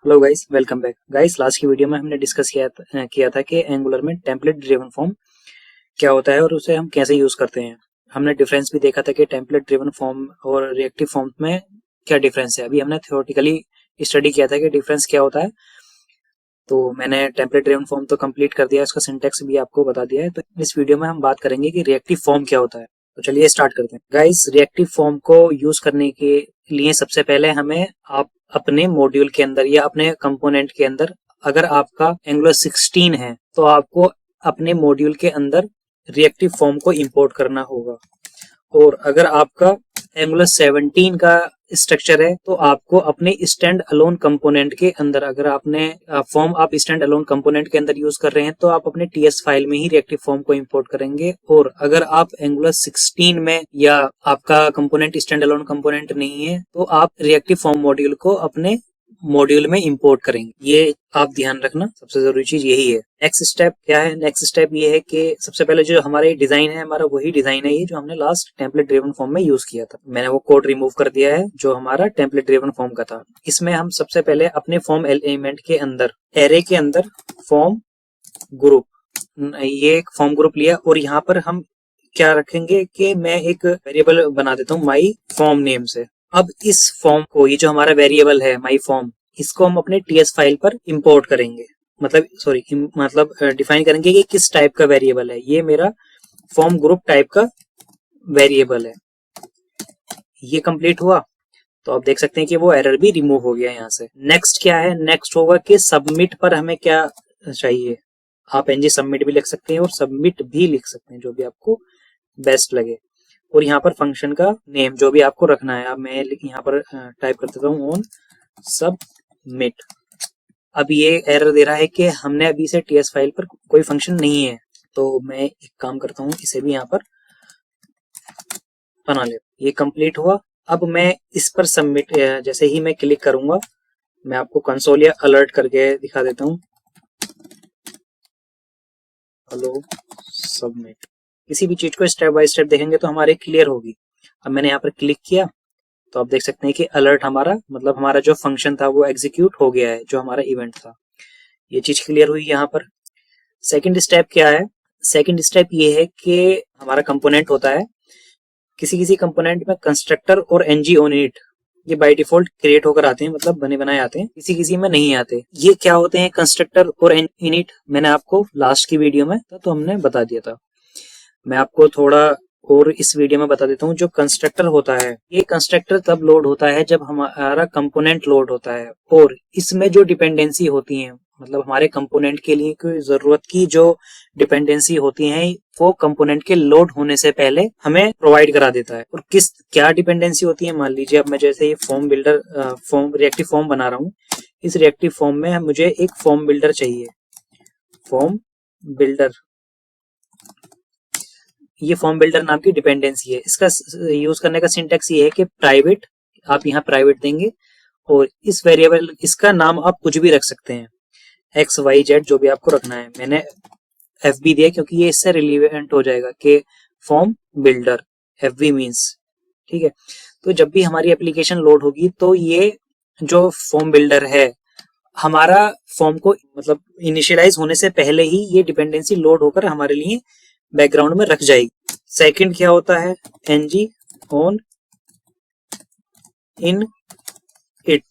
Hello guys, welcome back. Guys, last की video में हमने डिस्कस किया था कि एंगुलर में टेम्पलेट ड्रिवन फॉर्म क्या होता है और उसे हम कैसे यूज करते हैं। हमने डिफरेंस भी देखा था कि टेम्पलेट ड्रिवन फॉर्म और रिएक्टिव फॉर्म में क्या डिफरेंस है। अभी हमने थ्योरेटिकली स्टडी किया था कि डिफरेंस क्या होता है। तो मैंने टेम्पलेट ड्रिवन फॉर्म तो कंप्लीट कर दिया, इसका सिंटेक्स भी आपको बता दिया है। तो इस वीडियो में हम बात करेंगे कि रिएक्टिव फॉर्म क्या होता है। तो चलिए स्टार्ट करते हैं। गाइस, रिएक्टिव फॉर्म को यूज करने के लिए सबसे पहले हमें आप अपने मॉड्यूल के अंदर या अपने कंपोनेंट के अंदर, अगर आपका एंगुलर 16 है तो आपको अपने मॉड्यूल के अंदर रिएक्टिव फॉर्म को इंपोर्ट करना होगा। और अगर आपका एंगुलर 17 का स्ट्रक्चर है तो आपको अपने स्टैंड अलोन कंपोनेंट के अंदर, अगर आपने फॉर्म आप स्टैंड अलोन कंपोनेंट के अंदर यूज कर रहे हैं तो आप अपने टीएस फाइल में ही रिएक्टिव फॉर्म को इंपोर्ट करेंगे। और अगर आप एंगुलर 16 में या आपका कंपोनेंट स्टैंड अलोन कंपोनेंट नहीं है तो आप रिएक्टिव फॉर्म मॉड्यूल को अपने मॉड्यूल में इंपोर्ट करेंगे। ये आप ध्यान रखना, सबसे जरूरी चीज यही है। नेक्स्ट स्टेप क्या है? नेक्स्ट स्टेप ये है कि सबसे पहले जो हमारे डिजाइन है, हमारा वही डिजाइन है ये जो हमने लास्ट टेम्पलेट ड्रिवन फॉर्म में यूज किया था। मैंने वो कोड रिमूव कर दिया है जो हमारा टेम्पलेट ड्रिवन फॉर्म का था। इसमें हम सबसे पहले अपने फॉर्म एलिमेंट के अंदर, एरे के अंदर फॉर्म ग्रुप, ये एक फॉर्म ग्रुप लिया और यहाँ पर हम क्या रखेंगे कि मैं एक वेरिएबल बना देता हूँ माई फॉर्म नेम से। अब इस फॉर्म को, ये जो हमारा वेरिएबल है माई फॉर्म, इसको हम अपने टीएस फाइल पर इंपोर्ट करेंगे। मतलब डिफाइन करेंगे कि किस टाइप का वेरिएबल है। ये मेरा फॉर्म ग्रुप टाइप का वेरिएबल है। ये कंप्लीट हुआ तो आप देख सकते हैं कि वो एरर भी रिमूव हो गया यहाँ से। नेक्स्ट क्या है? नेक्स्ट होगा कि सबमिट पर हमें क्या चाहिए। आप एनजी सबमिट भी लिख सकते हैं और सबमिट भी लिख सकते हैं, जो भी आपको बेस्ट लगे। और यहाँ पर फंक्शन का नेम जो भी आपको रखना है, अब मैं यहाँ पर टाइप कर देता हूँ ऑन सबमिट। अब ये एरर दे रहा है कि हमने अभी से टीएस फाइल पर कोई फंक्शन नहीं है, तो मैं एक काम करता हूँ, इसे भी यहाँ पर बना ले। ये कंप्लीट हुआ। अब मैं इस पर सबमिट, जैसे ही मैं क्लिक करूंगा, मैं आपको कंसोल या अलर्ट करके दिखा देता हूँ। Hello submit. किसी भी चीज को स्टेप बाय स्टेप देखेंगे तो हमारे क्लियर होगी। अब मैंने यहाँ पर क्लिक किया तो आप देख सकते हैं कि अलर्ट हमारा, मतलब हमारा जो फंक्शन था वो एग्जीक्यूट हो गया है, जो हमारा इवेंट था। ये चीज क्लियर हुई यहाँ पर। सेकंड स्टेप क्या है? सेकंड स्टेप ये है कि हमारा कंपोनेंट होता है, किसी किसी कंपोनेंट में कंस्ट्रक्टर और एनजी ऑन इट, ये बाय डिफॉल्ट क्रिएट होकर आते हैं, मतलब बने बनाए आते हैं, किसी किसी में नहीं आते। ये क्या होते हैं कंस्ट्रक्टर और इनिट? मैंने आपको लास्ट की वीडियो में तो हमने बता दिया था। मैं आपको थोड़ा और इस वीडियो में बता देता हूँ। जो कंस्ट्रक्टर होता है, ये कंस्ट्रक्टर तब लोड होता है जब हमारा कंपोनेंट लोड होता है और इसमें जो डिपेंडेंसी होती है, मतलब हमारे कंपोनेंट के लिए कोई जरूरत की जो डिपेंडेंसी होती है, वो कंपोनेंट के लोड होने से पहले हमें प्रोवाइड करा देता है। और क्या डिपेंडेंसी होती है? मान लीजिए अब मैं जैसे ये फॉर्म बिल्डर रिएक्टिव फॉर्म बना रहा हूँ। इस रिएक्टिव फॉर्म में मुझे एक फॉर्म बिल्डर चाहिए। फॉर्म बिल्डर, ये फॉर्म बिल्डर नाम की डिपेंडेंसी है। इसका यूज करने का सिंटेक्स ये है कि प्राइवेट, आप यहाँ प्राइवेट देंगे और इस वेरिएबल, इसका नाम आप कुछ भी रख सकते हैं, एक्स वाई जेड जो भी आपको रखना है। मैंने एफ बी दिया क्योंकि ये इससे रिलेवेंट हो जाएगा कि form builder, F B means, ठीक है। तो जब भी हमारी एप्लीकेशन लोड होगी तो ये जो फॉर्म बिल्डर है, हमारा फॉर्म को, मतलब इनिशियलाइज होने से पहले ही ये डिपेंडेंसी लोड होकर हमारे लिए बैकग्राउंड में रख जाएगी। सेकंड क्या होता है? एनजी ऑन इन इट,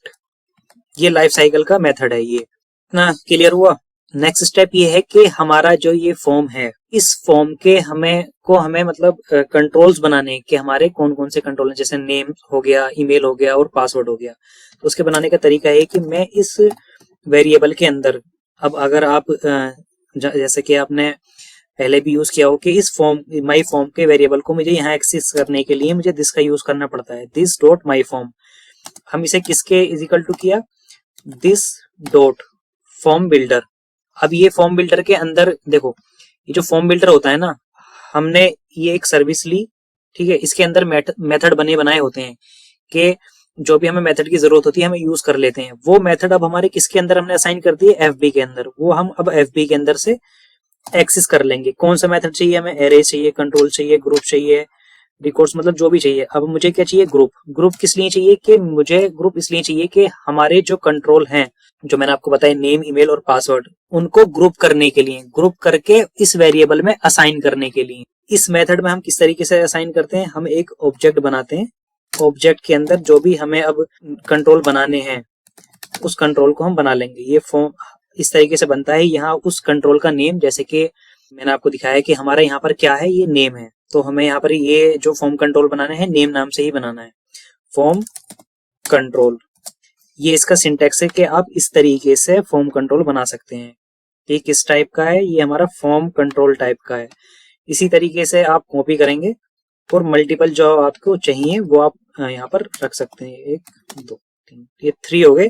ये लाइफ साइकिल का मेथड है। ये ना क्लियर हुआ? नेक्स्ट स्टेप ये है कि हमारा जो ये फॉर्म है, इस फॉर्म के हमें मतलब कंट्रोल्स बनाने के, हमारे कौन कौन से कंट्रोल हैं, जैसे नेम हो गया, ईमेल हो गया और पासवर्ड हो गया। तो उसके बनाने का तरीका है कि मैं इस वेरिएबल के अंदर, अब अगर आप जैसे कि आपने पहले भी यूज किया हो कि इस फॉर्म, माई फॉर्म के वेरिएबल को मुझे यहाँ एक्सेस करने के लिए मुझे दिस का यूज करना पड़ता है, दिस डॉट माई फॉर्म। हम इसे किसके इज इक्वल टू किया? This dot form builder. अब ये फॉर्म बिल्डर के अंदर देखो, ये जो फॉर्म बिल्डर होता है ना, हमने ये एक सर्विस ली, ठीक है। इसके अंदर मेथड बने बनाए होते हैं कि जो भी हमें मेथड की जरूरत होती है हम यूज कर लेते हैं। वो मेथड अब हमारे किसके अंदर हमने असाइन कर दिए? एफबी के अंदर। वो हम अब एफबी के अंदर से एक्सेस कर लेंगे। कौन सा मेथड चाहिए हमें? एरे चाहिए, कंट्रोल चाहिए, ग्रुप चाहिए, रिकॉर्ड्स मतलब जो भी चाहिए। अब मुझे क्या चाहिए, ग्रुप। ग्रुप किस लिए चाहिए, कि मुझे ग्रुप इसलिए चाहिए कि हमारे जो कंट्रोल हैं, जो मैंने आपको बताया नेम, ईमेल और पासवर्ड, उनको ग्रुप करने के लिए, ग्रुप करके इस वेरिएबल में असाइन करने के लिए। इस मेथड में हम किस तरीके से असाइन करते हैं, हम एक ऑब्जेक्ट बनाते हैं, ऑब्जेक्ट के अंदर जो भी हमें अब कंट्रोल बनाने हैं उस कंट्रोल को हम बना लेंगे। ये फॉर्म इस तरीके से बनता है। यहाँ उस कंट्रोल का नेम, जैसे कि मैंने आपको दिखाया कि हमारा यहाँ पर क्या है, ये नेम है, तो हमें यहाँ पर ये जो फॉर्म कंट्रोल बनाना है नेम नाम से ही बनाना है, फॉर्म कंट्रोल। ये इसका सिंटैक्स है कि आप इस तरीके से फॉर्म कंट्रोल बना सकते हैं। ये किस टाइप का है, ये हमारा फॉर्म कंट्रोल टाइप का है। इसी तरीके से आप कॉपी करेंगे और मल्टीपल जो आपको चाहिए वो आप यहाँ पर रख सकते हैं। 1 2 3, ये 3 हो गए।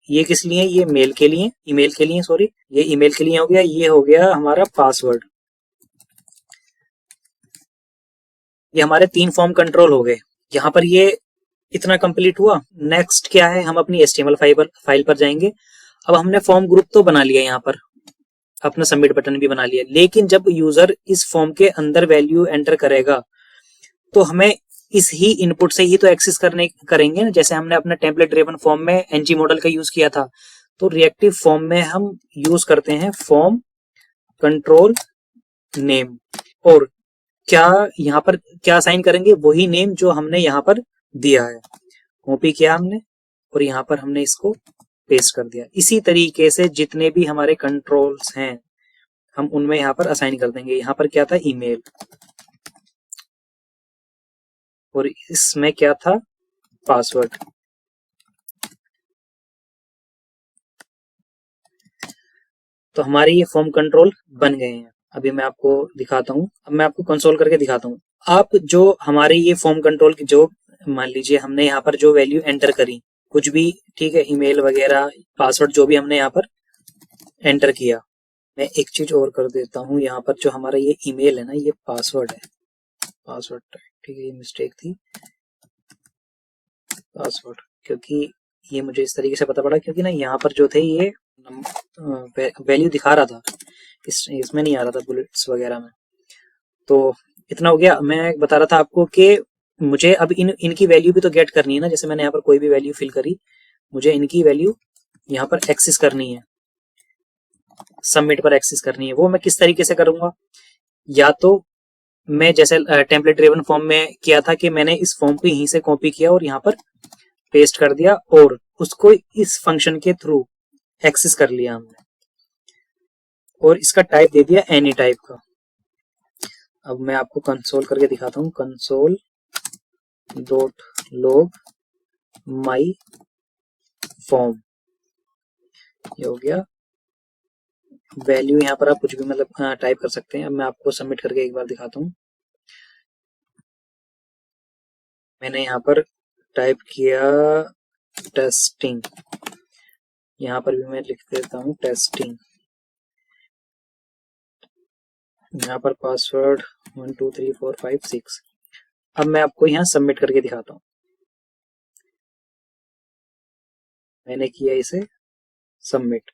ये किस लिए, ये मेल के लिए, ईमेल के लिए, सॉरी, ये ईमेल के लिए हो गया। ये हो गया हमारा पासवर्ड। ये हमारे 3 फॉर्म कंट्रोल हो गए। यहाँ पर ये इतना कंप्लीट हुआ। नेक्स्ट क्या है, हम अपनी HTML फाइल पर जाएंगे। अब हमने फॉर्म ग्रुप तो बना लिया, यहाँ पर अपना सबमिट बटन भी बना लिया, लेकिन जब यूजर इस फॉर्म के अंदर वैल्यू एंटर करेगा तो हमें इस ही इनपुट से ही तो एक्सेस करेंगे ना। जैसे हमने अपना टेम्पलेट ड्रिवन फॉर्म में NG मॉडल का यूज किया था, तो रिएक्टिव फॉर्म में हम यूज करते हैं फॉर्म कंट्रोल नेम। और क्या यहाँ पर क्या असाइन करेंगे, वही नेम जो हमने यहाँ पर दिया है, कॉपी किया हमने और यहाँ पर हमने इसको पेस्ट कर दिया। इसी तरीके से जितने भी हमारे कंट्रोल्स हैं हम उनमें यहाँ पर असाइन कर देंगे। यहाँ पर क्या था, ईमेल, और इसमें क्या था, पासवर्ड। तो हमारे ये फॉर्म कंट्रोल बन गए हैं। अभी मैं आपको दिखाता हूँ, अब मैं आपको कंसोल करके दिखाता हूँ। आप जो हमारे ये फॉर्म कंट्रोल की जो, मान लीजिए हमने यहाँ पर जो वैल्यू एंटर करी, कुछ भी, ठीक है, ईमेल वगैरह, पासवर्ड, जो भी हमने यहाँ पर एंटर किया। मैं एक चीज और कर देता हूँ, यहाँ पर जो हमारा ये ईमेल है ना, ये पासवर्ड है, पासवर्ड, ठीक है, ये मिस्टेक थी, पासवर्ड, क्योंकि ये मुझे इस तरीके से पता पड़ा, क्योंकि ना यहाँ पर जो थे ये वैल्यू दिखा रहा था, इसमें नहीं आ रहा था बुलेट्स वगैरह में। तो इतना हो गया। मैं बता रहा था आपको कि मुझे अब इनकी वैल्यू भी तो गेट करनी है ना। जैसे मैंने यहाँ पर कोई भी वैल्यू फिल करी, मुझे इनकी वैल्यू यहाँ पर एक्सेस करनी है, सबमिट पर एक्सेस करनी है। वो मैं किस तरीके से करूंगा, या तो मैं जैसे टेम्पलेट ड्रिवन फॉर्म में किया था कि मैंने इस फॉर्म को यहीं से कॉपी किया और यहाँ पर पेस्ट कर दिया और उसको इस फंक्शन के थ्रू एक्सेस कर लिया हमने, और इसका टाइप दे दिया एनी टाइप का। अब मैं आपको कंसोल करके दिखाता हूँ, console dot log my form, ये हो गया। वैल्यू यहाँ पर आप कुछ भी मतलब टाइप कर सकते हैं। अब मैं आपको सबमिट करके एक बार दिखाता हूँ। मैंने यहाँ पर टाइप किया टेस्टिंग, यहाँ पर भी मैं लिख देता हूँ टेस्टिंग, यहाँ पर पासवर्ड 1 2 3 4 5 6। अब मैं आपको यहाँ सबमिट करके दिखाता हूँ। मैंने किया इसे सबमिट।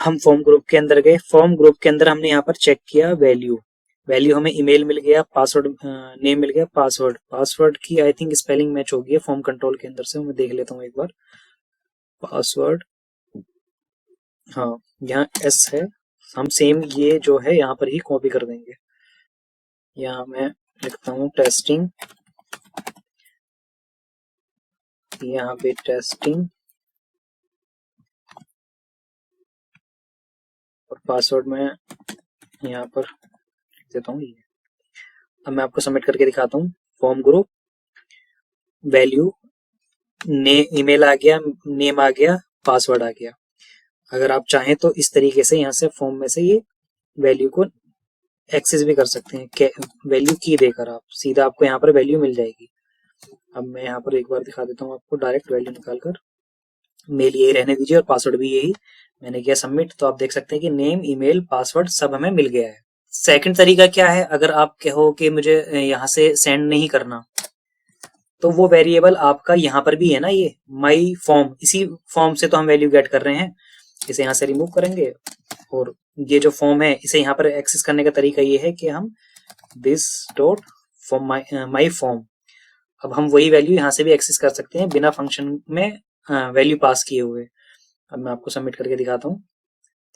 हम फॉर्म ग्रुप के अंदर गए, फॉर्म ग्रुप के अंदर हमने यहाँ पर चेक किया वैल्यू, वैल्यू हमें ईमेल मिल गया, पासवर्ड नेम मिल गया, पासवर्ड, पासवर्ड की आई थिंक स्पेलिंग मैच हो गई है फॉर्म कंट्रोल के अंदर से। मैं देख लेता हूँ एक बार, पासवर्ड, हाँ यहाँ एस है। हम सेम ये जो है यहाँ पर ही कॉपी कर देंगे। यहाँ मैं लिखता हूँ टेस्टिंग, यहाँ पे टेस्टिंग, और पासवर्ड में यहाँ पर लिख देता हूँ ये। अब मैं आपको सबमिट करके दिखाता हूँ। फॉर्म ग्रुप, वैल्यू, ईमेल आ गया, नेम आ गया, पासवर्ड आ गया। अगर आप चाहें तो इस तरीके से यहाँ से फॉर्म में से ये वैल्यू को एक्सेस भी कर सकते हैं, वैल्यू की देकर आप सीधा आपको यहाँ पर वैल्यू मिल जाएगी। अब मैं यहाँ पर एक बार दिखा देता हूँ आपको डायरेक्ट वैल्यू निकालकर। मेल यही रहने दीजिए और पासवर्ड भी यही। मैंने किया सबमिट, तो आप देख सकते हैं कि नेम, ईमेल, पासवर्ड सब हमें मिल गया है। सेकंड तरीका क्या है, अगर आप कहो कि मुझे यहाँ से सेंड नहीं करना, तो वो वेरिएबल आपका यहाँ पर भी है ना, ये माई फॉर्म, इसी फॉर्म से तो हम वैल्यू गेट कर रहे हैं। इसे यहाँ से रिमूव करेंगे और ये जो फॉर्म है इसे यहाँ पर एक्सेस करने का तरीका ये है कि हम this dot form my form. अब हम वही वैल्यू यहाँ से भी एक्सेस कर सकते हैं बिना फंक्शन में वैल्यू पास किए हुए। अब मैं आपको सबमिट करके दिखाता हूँ,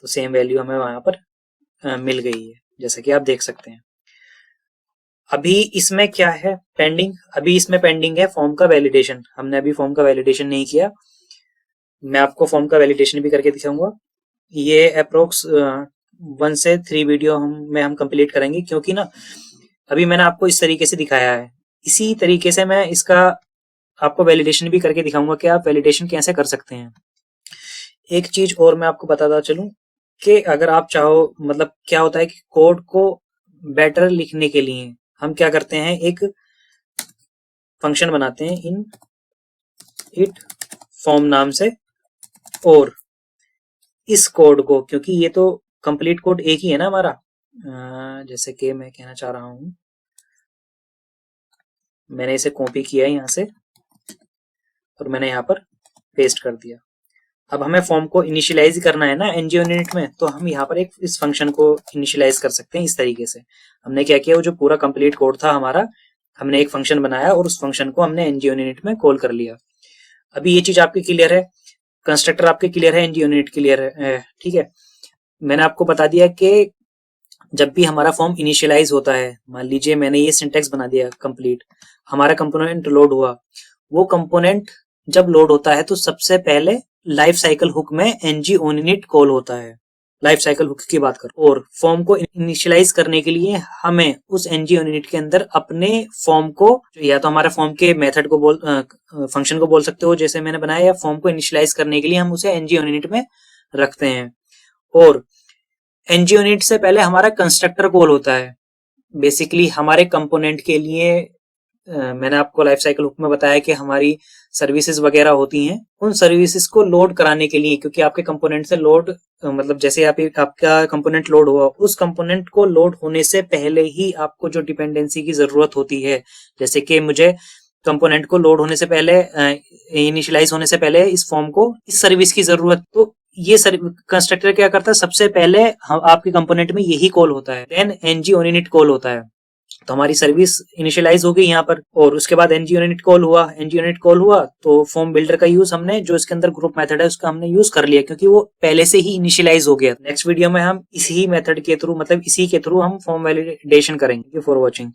तो सेम वैल्यू हमें वहां पर मिल गई है, जैसा कि आप देख सकते हैं। अभी इसमें क्या है पेंडिंग, अभी इसमें पेंडिंग है फॉर्म का वैलिडेशन। हमने अभी फॉर्म का वैलिडेशन नहीं किया। मैं आपको फॉर्म का वैलिडेशन भी करके दिखाऊंगा। ये अप्रोक्स 1 से 3 वीडियो हम कंप्लीट करेंगे, क्योंकि ना अभी मैंने आपको इस तरीके से दिखाया है, इसी तरीके से मैं इसका आपको वैलिडेशन भी करके दिखाऊंगा कि आप वैलिडेशन कैसे कर सकते हैं। एक चीज और मैं आपको बताता चलूं कि अगर आप चाहो, मतलब क्या होता है कि कोड को बेटर लिखने के लिए हम क्या करते हैं, एक फंक्शन बनाते हैं इन इट फॉर्म नाम से, और इस कोड को, क्योंकि ये तो कंप्लीट कोड एक ही है ना हमारा, जैसे कि मैं कहना चाह रहा हूं, मैंने इसे कॉपी किया है यहां से और मैंने यहां पर पेस्ट कर दिया। अब हमें फॉर्म को इनिशियलाइज करना है ना ngOnInit में, तो हम यहाँ पर एक इस फंक्शन को इनिशियलाइज कर सकते हैं इस तरीके से। हमने क्या किया, वो जो पूरा कंप्लीट कोड था हमारा, हमने एक फंक्शन बनाया और उस फंक्शन को हमने ngOnInit में कॉल कर लिया। अभी ये चीज आपकी क्लियर है, कंस्ट्रक्टर आपके क्लियर है, ngOnInit क्लियर है, ठीक है। मैंने आपको बता दिया कि जब भी हमारा फॉर्म इनिशियलाइज होता है, मान लीजिए मैंने ये सिंटेक्स बना दिया कंप्लीट, हमारा कंपोनेंट लोड हुआ, वो कंपोनेंट जब लोड होता है तो सबसे पहले लाइफ साइकिल हुक में ngOnInit कॉल होता है, लाइफ साइकिल हुक की बात करो। और फॉर्म को इनिशियलाइज करने के लिए हमें उस ngOnInit के अंदर अपने फॉर्म को, या तो हमारे फॉर्म के मेथड को फंक्शन को बोल सकते हो जैसे मैंने बनाया, या फॉर्म को इनिशियलाइज करने के लिए हम उसे ngOnInit में रखते हैं। और ngOnInit से पहले हमारा कंस्ट्रक्टर कॉल होता है। बेसिकली हमारे कंपोनेंट के लिए मैंने आपको लाइफ साइकिल हुक में बताया कि हमारी सर्विसेज वगैरह होती हैं, उन सर्विसेज को लोड कराने के लिए, क्योंकि आपके कंपोनेंट से लोड मतलब जैसे आपका कंपोनेंट लोड हुआ, उस कंपोनेंट को लोड होने से पहले ही आपको जो डिपेंडेंसी की जरूरत होती है, जैसे कि मुझे कंपोनेंट को लोड होने से पहले, इनिशियलाइज होने से पहले इस फॉर्म को इस सर्विस की जरूरत, तो ये कंस्ट्रक्टर क्या करता है, सबसे पहले आपके कंपोनेंट में यही कॉल होता है, देन ngOnInit कॉल होता है। तो हमारी सर्विस इनिशियलाइज हो गई यहाँ पर, और उसके बाद ngOnInit कॉल हुआ तो फॉर्म बिल्डर का यूज हमने, जो इसके अंदर ग्रुप मेथड है उसका हमने यूज कर लिया, क्योंकि वो पहले से ही इनिशियलाइज हो गया। नेक्स्ट वीडियो में हम इसी मेथड के थ्रू, मतलब इसी के थ्रू हम फॉर्म वैलिडेशन करेंगे। For watching.